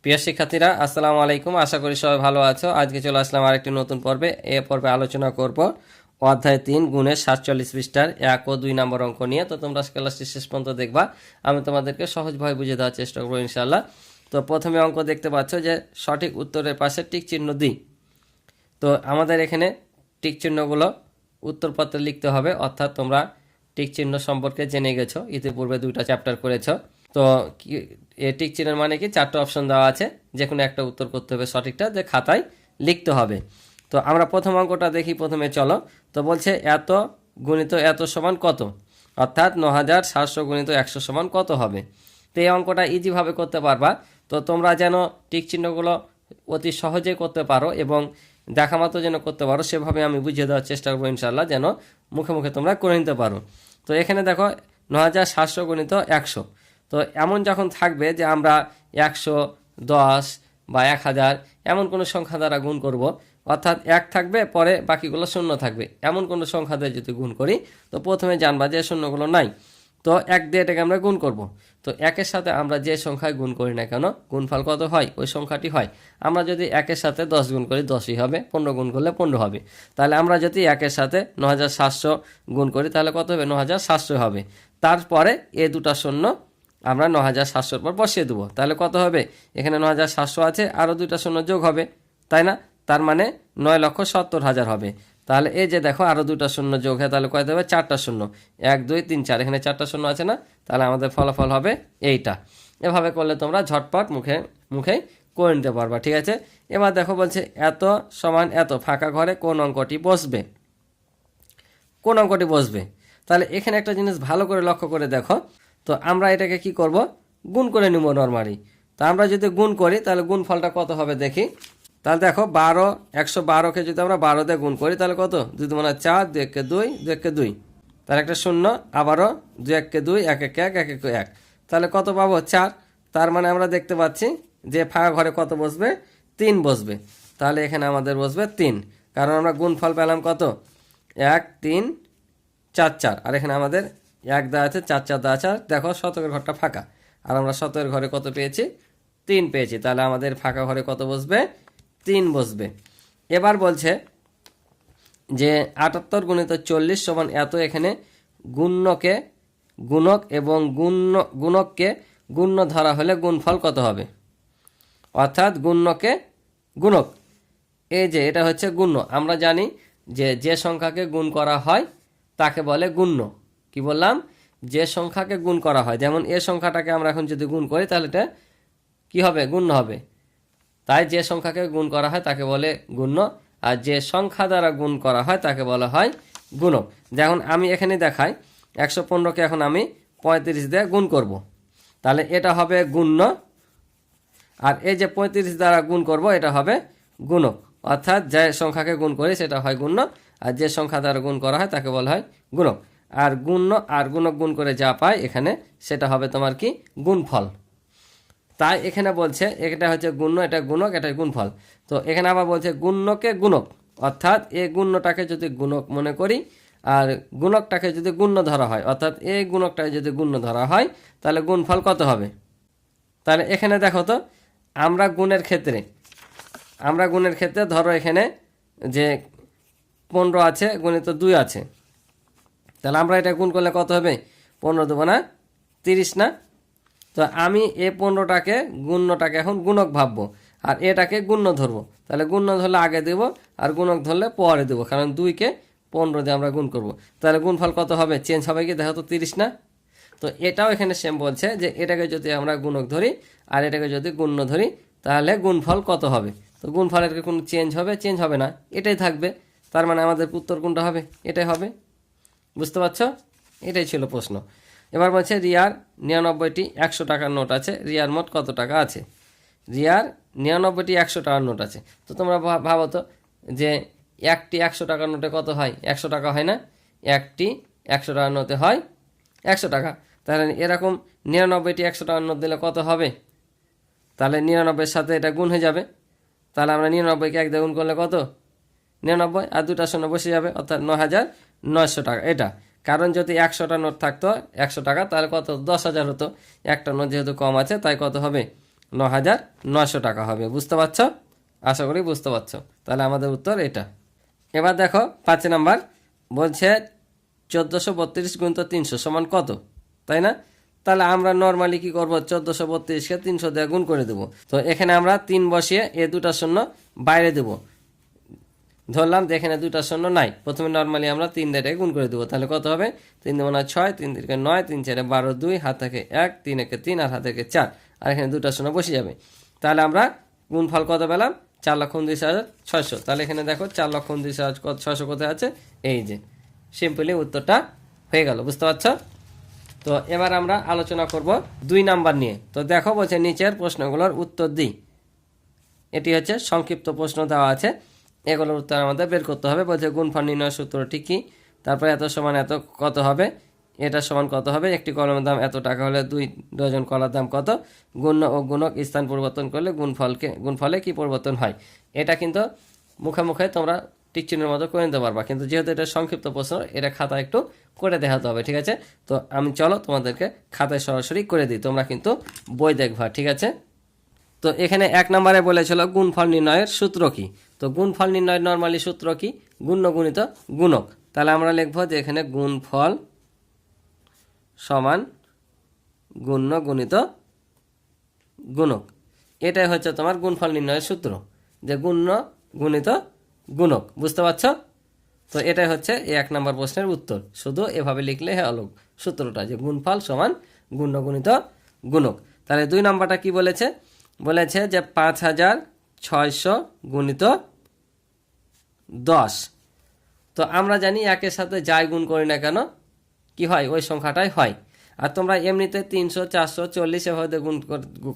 প্রিয় শিক্ষার্থীরা, আসসালামু আলাইকুম। আশা করি সবাই ভালো আছো। আজকে চলে আসলাম আরেকটি নতুন পর্বে। এ পর্বে আলোচনা করব অধ্যায় 3 গুণের 47 পৃষ্ঠার 1 ও 2 নম্বর অঙ্ক নিয়ে। তো তোমরা ক্লাসটি শেষ পর্যন্ত দেখবা, আমি তোমাদেরকে সহজভাবে বুঝিয়ে দেওয়ার চেষ্টা করবো ইনশাআল্লাহ। তো প্রথমে অঙ্ক দেখতে পাচ্ছ যে সঠিক উত্তরের পাশে টিক চিহ্ন দিই। তো আমাদের এখানে টিক চিহ্নগুলো উত্তরপত্রে লিখতে হবে, অর্থাৎ তোমরা টিক চিহ্ন সম্পর্কে জেনে গেছো, ইতিপূর্বে 2টা চ্যাপ্টার করেছো। তো টিক চিহ্নের মানে কি, 4টা অপশন দেওয়া আছে, যে কোনো একটা উত্তর করতে হবে সঠিকটা, যে খাতায় লিখতে হবে। তো আমরা প্রথম অঙ্কটা দেখি প্রথমে, চলো। তো বলছে এত গুণিত এত সমান কত, অর্থাৎ 9700 গুণিত 100 সমান কত হবে। তো এই অঙ্কটা ইজিভাবে করতে পারবা। তো তোমরা যেন টিক চিহ্নগুলো অতি সহজে করতে পারো এবং দেখা মাত্র যেন করতে পারো, সেভাবে আমি বুঝিয়ে দেওয়ার চেষ্টা করবো ইনশাল্লাহ, যেন মুখে মুখে তোমরা করে নিতে পারো। তো এখানে দেখো 9700 গুণিত 100। তো এমন যখন থাকবে যে আমরা 110 বা 1000 এমন কোনো সংখ্যা দ্বারা গুণ করব, অর্থাৎ 1 থাকবে, পরে বাকিগুলো শূন্য থাকবে, এমন কোনো সংখ্যা দিয়ে যদি গুণ করি, তো প্রথমে জানবা যে শূন্যগুলো নাই। তো 1 দিয়ে এটাকে আমরা গুণ করব। তো 1-এর সাথে আমরা যে সংখ্যায় গুণ করি না কেন, গুণফল কত হয়, ওই সংখ্যাটি হয়। আমরা যদি 1-এর সাথে 10 গুণ করি 10ই হবে, 15 গুণ করলে 15 হবে। তাহলে আমরা যদি 1-এর সাথে 9700 গুণ করি, তাহলে কত হবে, 9700 হবে। তারপরে এ দুটা শূন্য আমরা 9700 পর বসিয়ে দেবো, তাহলে কত হবে, এখানে 9700 আছে, আরও 2টা শূন্য যোগ হবে, তাই না? তার মানে 9,70,000 হবে। তাহলে এই যে দেখো আরও 2টা শূন্য যোগ হয়, তাহলে কত হবে, 4টা শূন্য, 1 2 3 4, এখানে 4টা শূন্য আছে না, তাহলে আমাদের ফলাফল হবে এইটা। এভাবে করলে তোমরা ঝটপট মুখে মুখেই করে নিতে পারবা, ঠিক আছে। এবার দেখো বলছে এত সমান এত, ফাঁকা ঘরে কোন অঙ্কটি বসবে, কোন অঙ্কটি বসবে। তাহলে এখানে একটা জিনিস ভালো করে লক্ষ্য করে দেখো। তো আমরা এটাকে কি করব, গুণ করে নিব নরমালি। তো আমরা যদি গুণ করি, তাহলে গুণ ফলটা কত হবে দেখি। তাহলে দেখো 112কে যদি আমরা 12 দিয়ে গুণ করি, তাহলে কত, 2 2 4, 2 1 2, 2 1 2, তাহলে একটা শূন্য, আবারও 2 1 2, 1 1 1, 1 1 1, তাহলে কত পাবো, 4। তার মানে আমরা দেখতে পাচ্ছি যে ফাঁকা ঘরে কত বসবে, 3 বসবে। তাহলে এখানে আমাদের বসবে 3, কারণ আমরা গুণফল পেলাম কত, 1 3 4 4, আর এখানে আমাদের 1 দেওয়া আছে, 4 4 দেওয়া আছে, আর দেখো শতকের ঘরটা ফাঁকা, আর আমরা শতকের ঘরে কত পেয়েছি, 3 পেয়েছি। তাহলে আমাদের ফাঁকা ঘরে কত বসবে, 3 বসবে। এবার বলছে যে 78 গুণিত 40 সমান এত, এখানে গুণ্যকে গুণক এবং গুণককে গুণ্য ধরা হলে গুণফল কত হবে, অর্থাৎ গুণ্যকে গুণক, এই যে এটা হচ্ছে গুণ্য। আমরা জানি যে যে সংখ্যাকে গুণ করা হয় তাকে বলে গুণ্য। কি বললাম, যে সংখ্যাকে গুণ করা হয়, যেমন এ সংখ্যাটাকে আমরা এখন যদি গুণ করি, তাহলে এটা কী হবে, গুণ্য হবে। তাই যে সংখ্যাকে গুণ করা হয় তাকে বলে গুণ্য, আর যে সংখ্যা দ্বারা গুণ করা হয় তাকে বলা হয় গুণক। যেমন আমি এখানে দেখাই, 115কে এখন আমি 35 দিয়ে গুণ করব, তাহলে এটা হবে গুণ্য, আর এই যে 35 দ্বারা গুণ করব, এটা হবে গুণক। অর্থাৎ যে সংখ্যাকে গুণ করি সেটা হয় গুণ্য, আর যে সংখ্যা দ্বারা গুণ করা হয় তাকে বলা হয় গুণক। আর গুণ্য আর গুণক গুণ করে যা পায় এখানে, সেটা হবে তোমার কি, গুণফল। তাই এখানে বলছে এটা হচ্ছে গুণ্য, এটা গুণক, এটা গুণফল। তো এখানে আবার বলছে গুণ্যকে গুণক, অর্থাৎ এই গুণ্যটাকে যদি গুণক মনে করি, আর গুণকটাকে যদি গুণ্য ধরা হয়, অর্থাৎ এই গুণকটাকে যদি গুণ্য ধরা হয়, তাহলে গুণফল কত হবে। তাহলে এখানে দেখো তো, আমরা গুণের ক্ষেত্রে ধরো এখানে যে 15 আছে গুণিত 2 আছে, তাহলে আমরা এটা গুণ করলে কত হবে, 15 2 30 না। তো আমি এই 15টাকে গুণ্যটাকে এখন গুণক ভাববো, আর এটাকে গুণ্য ধরবো। তাহলে গুণ্য ধরলে আগে দেবো, আর গুণক ধরলে পরে দেবো, কারণ 2কে 15 দিয়ে আমরা গুণ করব। তাহলে গুণফল কত হবে, চেঞ্জ হবে কি, দেখো তো 30 না। তো এটাও এখানে সেম বলছে যে এটাকে যদি আমরা গুণক ধরি আর এটাকে যদি গুণ্য ধরি, তাহলে গুণফল কত হবে। তো গুণফলের কি কোনো চেঞ্জ হবে, চেঞ্জ হবে না, এটাই থাকবে। তার মানে আমাদের উত্তর কোনটা হবে, এটাই হবে। বুঝতে পারছো, এটাই ছিল প্রশ্ন। এবার বলছে রিয়ার 99টি 100 টাকার নোট আছে, রিয়ার মোট কত টাকা আছে। রিয়ার 99টি 100 টাকার নোট আছে। তো তোমরা ভাবো তো যে একটি 100 টাকার নোটে কত হয়, 100 টাকা হয় না, একটি 100 টাকার নোটে হয় 100 টাকা। তাহলে এরকম 99টি 100 টাকার নোট দিলে কত হবে, তাহলে 99-এর সাথে এটা গুণ হয়ে যাবে। তাহলে আমরা 99কে 1 দিয়ে গুণ করলে কত, 99, আর 2টা শূন্য বসে যাবে, অর্থাৎ 9,900 টাকা এটা। কারণ যদি 100টা নোট থাকতো 100 টাকা, তাহলে কত, 10,000 হতো। একটা নোট যেহেতু কম আছে, তাই কত হবে, 9,900 টাকা হবে। বুঝতে পারছো? আশা করি বুঝতে পারছো। তাহলে আমাদের উত্তর এটা। এবার দেখো 5 নাম্বার বলছে 1432 গুণিত 300 সমান কত, তাই না? তাহলে আমরা নর্মালি কি করব, 1432কে 300 দিয়ে গুণ করে দেব। তো এখানে আমরা 3 বসিয়ে এ দুটা শূন্য বাইরে দেব। ধরলাম যে এখানে দুটা শূন্য নাই, প্রথমে নর্মালি আমরা 3 দিয়ে গুণ করে দেবো। তাহলে কত হবে, 3 2 6, 3 3 9, 3 4 12, 2 হাত থেকে 1, 3 1 3 আর হাত থেকে 4, আর এখানে দুটা শূন্য বসে যাবে। তাহলে আমরা গুণফল কত পেলাম, 4,29,600। তাহলে এখানে দেখো 4,29,600 কোথায় আছে, এই যে সিম্পলি উত্তরটা হয়ে গেল। বুঝতে পারছো? তো এবার আমরা আলোচনা করব 2 নাম্বার নিয়ে। তো দেখো বলছে নিচের প্রশ্নগুলোর উত্তর দিই। এটি হচ্ছে সংক্ষিপ্ত প্রশ্ন দেওয়া আছে, এগুলোর উত্তর আমাদের বের করতে হবে। বলছে গুণফল নির্ণয় সূত্রটি কি, তারপরে এত সমান এত কত হবে, এটা সমান কত হবে, একটি কলমের দাম এত টাকা হলে 2 ডজন কলার দাম কত, গুণ্য ও গুণক স্থান পরিবর্তন করলে গুণফলে কি পরিবর্তন হয়। এটা কিন্তু মুখে মুখে তোমরা টিকচিনের মতো করে নিতে পারবা, কিন্তু যেহেতু এটা সংক্ষিপ্ত প্রশ্ন, এটা খাতা একটু করে দেখাতে হবে। ঠিক আছে? তো আমি চলো তোমাদেরকে খাতায় সরাসরি করে দিই, তোমরা কিন্তু বই দেখবা। ঠিক আছে? তো এখানে 1 নম্বরে বলেছিল গুণফল নির্ণয়ের সূত্র কি। তো গুণফল নির্ণয়ের নর্মালি সূত্র কি, গুণ্য গুণিত গুণক। তাহলে আমরা লিখবো যে এখানে গুণফল সমান গুণ্য গুণিত গুণক। এটাই হচ্ছে তোমার গুণফল নির্ণয়ের সূত্র, যে গুণ্য গুণিত গুণক। বুঝতে পারছো? তো এটাই হচ্ছে এই 1 নম্বর প্রশ্নের উত্তর। শুধু এভাবে লিখলে হলো সূত্রটা, যে গুণফল সমান গুণ্য গুণিত গুণক। তাহলে 2 নম্বরটা কি বলেছে, বলেছে যে 5,600 গুণিত 10। তো আমরা জানি একের সাথে যাই গুণ করি না কেন কি হয়, ওই সংখ্যাটাই হয়। আর তোমরা এমনিতে 300 440 এভাবে গুণ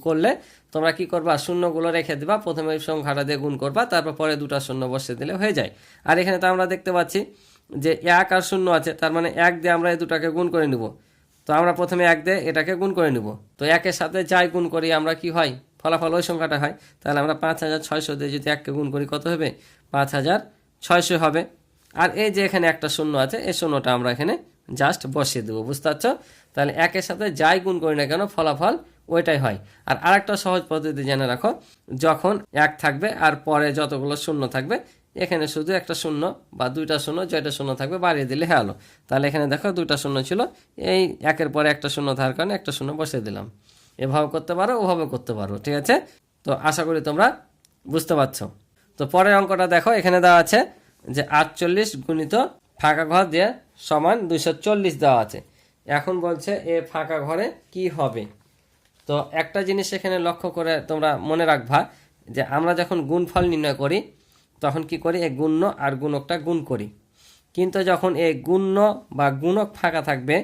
করলে তোমরা কি করবা, শূন্যগুলো রেখে দিবা, প্রথমে ওই সংখ্যাটা দিয়ে গুণ করবা, তারপর পরে দুটা শূন্য বসিয়ে দিলে হয়ে যায়। আর এখানে তো আমরা দেখতে পাচ্ছি যে 1 আর 0 আছে, তার মানে 1 দিয়ে আমরা এই দুটাকে গুণ করে নিব। তো আমরা প্রথমে 1 দিয়ে এটাকে গুণ করে নিব। তো একের সাথে যাই গুণ করি আমরা কি হয়, ফলাফল ওই সংখ্যাটা হয়। তাহলে আমরা 5,600 দিয়ে যদি 1কে গুণ করি কত হবে, 5,600 হবে। আর এই যে এখানে একটা শূন্য আছে, এই শূন্যটা আমরা এখানে জাস্ট বসিয়ে দেবো। বুঝতে পারছো? তাহলে একের সাথে যাই গুণ করি না কেন ফলাফল ওইটাই হয়। আর আরেকটা সহজ পদ্ধতি জেনে রাখো, যখন 1 থাকবে আর পরে যতগুলো শূন্য থাকবে, এখানে শুধু একটা শূন্য বা দুইটা শূন্য, যেটা শূন্য থাকবে বাড়িয়ে দিলে হলো। তাহলে এখানে দেখো দুইটা শূন্য ছিল, এই 1-এর পরে একটা শূন্য থাকার কারণে একটা শূন্য বসিয়ে দিলাম। এভাবে করতে পারো, ওভাবে করতে পারো। ঠিক আছে? তো আশা করি তোমরা বুঝতে পারছো। তো পরের অঙ্কটা দেখো, এখানে দেওয়া আছে যে 48 গুণিত ফাঁকা ঘর দিয়ে সমান 240 দেওয়া আছে। এখন বলছে এ ফাঁকা ঘরে কি হবে। তো একটা জিনিস এখানে লক্ষ্য করে তোমরা মনে রাখবা, যে আমরা যখন গুণফল নির্ণয় করি তখন কি করি, এই গুণ্য আর গুণকটা গুণ করি। কিন্তু যখন এই গুণ্য বা গুণক ফাঁকা থাকবে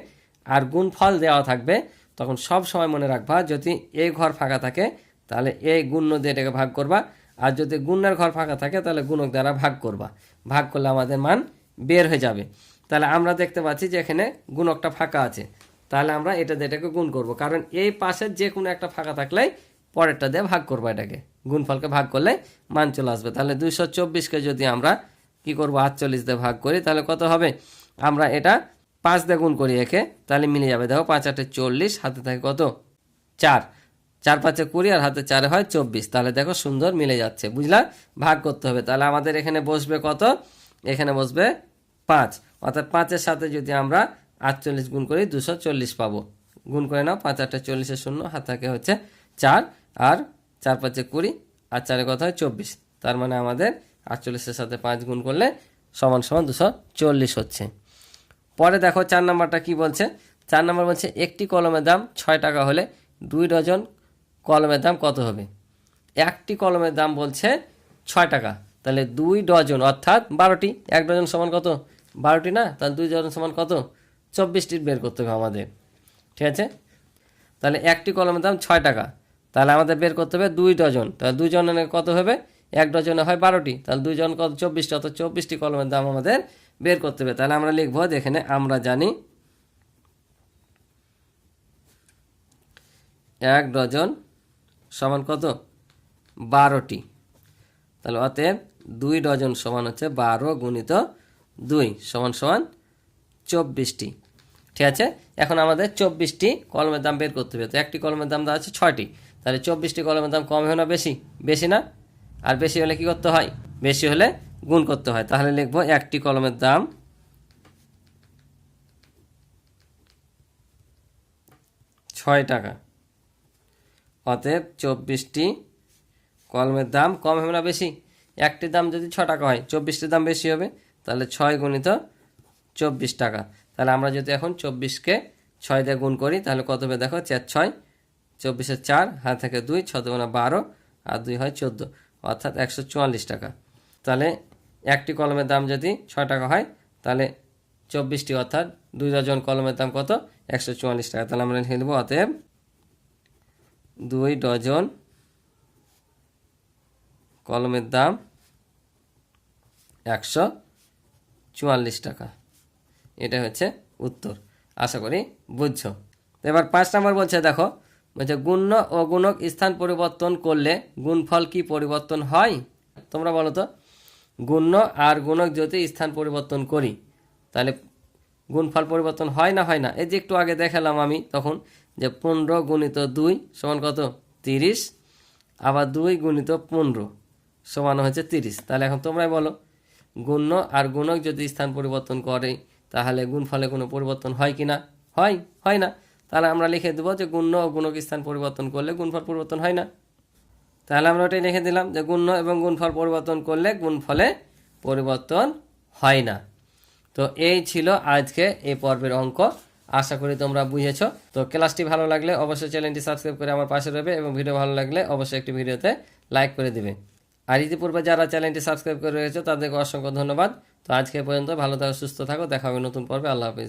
আর গুণফল দেওয়া থাকবে, তখন সব সময় মনে রাখবা, যদি এই ঘর ফাঁকা থাকে তাহলে এই গুণ্য দিয়ে এটাকে ভাগ করবা, আর যদি গুণের ঘর ফাঁকা থাকে তাহলে গুণক দ্বারা ভাগ করবা। ভাগ করলে আমাদের মান বের হয়ে যাবে। তাহলে আমরা দেখতে পাচ্ছি যে এখানে গুণকটা ফাঁকা আছে, তাহলে আমরা এটা দিয়ে এটাকে গুণ করব, কারণ এই পাশের যে কোনো একটা ফাঁকা থাকলেই পরেরটা দিয়ে ভাগ করবো, এটাকে গুণফলকে ভাগ করলে মান চলে আসবে। তাহলে 224কে যদি আমরা কি করব, 48 দিয়ে ভাগ করি, তাহলে কত হবে, আমরা এটা 5 দিয়ে গুণ করি একে, তাহলে মিলে যাবে। দেখো 5 8 40, হাতে থাকে কত 4, 4 5 20 আর হাতে 4 হয় 24। তাহলে দেখো সুন্দর মিলে যাচ্ছে। বুঝলা? ভাগ করতে হবে। তাহলে আমাদের এখানে বসবে কত, এখানে বসবে 5, অর্থাৎ 5-এর সাথে যদি আমরা 48 গুণ করি 240 পাবো। গুণ করে নাও, 5 8 40 শূন্য, হাত থাকে হচ্ছে 4, আর 4 5 20 আর 4 কত হয় 24। তার মানে আমাদের 48-এর সাথে 5 গুণ করলে সমান সমান 240 হচ্ছে। পরে দেখো 4 নাম্বারটা কি বলছে। 4 নাম্বার বলছে একটি কলমের দাম 6 টাকা হলে 2 ডজন কলমের দাম কত হবে। একটি কলমের দাম বলছে 6 টাকা, তাহলে 2 ডজন অর্থাৎ 12টি। 1 ডজন সমান কত, 12টি না, তাহলে 2 ডজন সমান কত, 24টি বের করতে হবে আমাদের। ঠিক আছে? তাহলে একটি কলমের দাম 6 টাকা, তাহলে আমাদের বের করতে হবে 2 ডজন। তাহলে 2 জনের কত হবে, 1 ডজনে হয় 12টি, তাহলে 2 জন কত 24টি, অর্থাৎ 24টি কলমের দাম আমাদের বের করতে হবে। তাহলে আমরা লিখবো, যেখানে আমরা জানি 1 ডজন সমান কত, 12টি। তাহলে অতএব 2 ডজন সমান হচ্ছে 12 গুণিত 2 সমান সমান 24টি। ঠিক আছে? এখন আমাদের 24টি কলমের দাম বের করতে হবে। তো একটি কলমের দাম দেওয়া আছে 6টি, তাহলে 24টি কলমের দাম কম হয় না বেশি? বেশি না? আর বেশি হলে কি করতে হয়? বেশি হলে গুণ করতে হয়। তাহলে লিখবো একটি কলমের দাম 6 টাকা। অতএব 24টি কলমের দাম কম হবে না বেশি? একটির দাম যদি 6 টাকা হয়, 24টির দাম বেশি হবে। তাহলে 6 গুণিত 24 টাকা। তাহলে আমরা যদি এখন 24কে 6 দিয়ে গুণ করি তাহলে কত হবে দেখো, 4 6, 24 4, হাত থেকে 2, 6 দুগুণে 12 আর 2 হয় 14, অর্থাৎ 144 টাকা। তাহলে একটি কলমের দাম যদি 6 টাকা হয় তাহলে 24টি অর্থাৎ 2 ডজন কলমের দাম কত? 144 টাকা। তাহলে আমরা লিখে দেবো অতএব 2 ডজন কলমের দাম 144 টাকা। এটা হচ্ছে উত্তর। আশা করি বুঝছো। এবার 5 নম্বর বলছে, দেখো বলছে গুণ্য ও গুণক স্থান পরিবর্তন করলে গুণফল কি পরিবর্তন হয়? তোমরা বলো তো, গুণ্য আর গুণক যদি স্থান পরিবর্তন করি তাহলে গুণফল পরিবর্তন হয় না হয় না? এই যে একটু আগে দেখালাম আমি তখন যে 15 গুণিত 2 সমান কত? 30, আবার 2 গুণিত 15 সমান হচ্ছে 30। তাহলে এখন তোমরাই বলো, গুণ্য আর গুণক যদি স্থান পরিবর্তন করে তাহলে গুণফলে কোনো পরিবর্তন হয় কি না? হয়? হয় না। তাহলে আমরা লিখে দেবো যে গুণ্য ও গুণক স্থান পরিবর্তন করলে গুণফল পরিবর্তন হয় না। তাহলে আমরা ওটাই লিখে দিলাম যে গুণ্য এবং গুণফল পরিবর্তন করলে গুণফলে পরিবর্তন হয় না। তো এই ছিল আজকে এই পর্বের অঙ্ক। আশা করি তোমরা বুঝেছো। তো ক্লাসটি ভালো লাগলে অবশ্যই চ্যানেলটি সাবস্ক্রাইব করে আমার পাশে রবে এবং ভিডিও ভালো লাগলে অবশ্যই একটি ভিডিওতে লাইক করে দিবে। আর ইতিপূর্বে যারা চ্যানেলটি সাবস্ক্রাইব করে রয়েছে তাদেরকে অসংখ্য ধন্যবাদ। তো আজকে পর্যন্ত ভালো থাকো, সুস্থ থাকো, দেখা হবে নতুন পর্বে। আল্লাহ হাফিজ।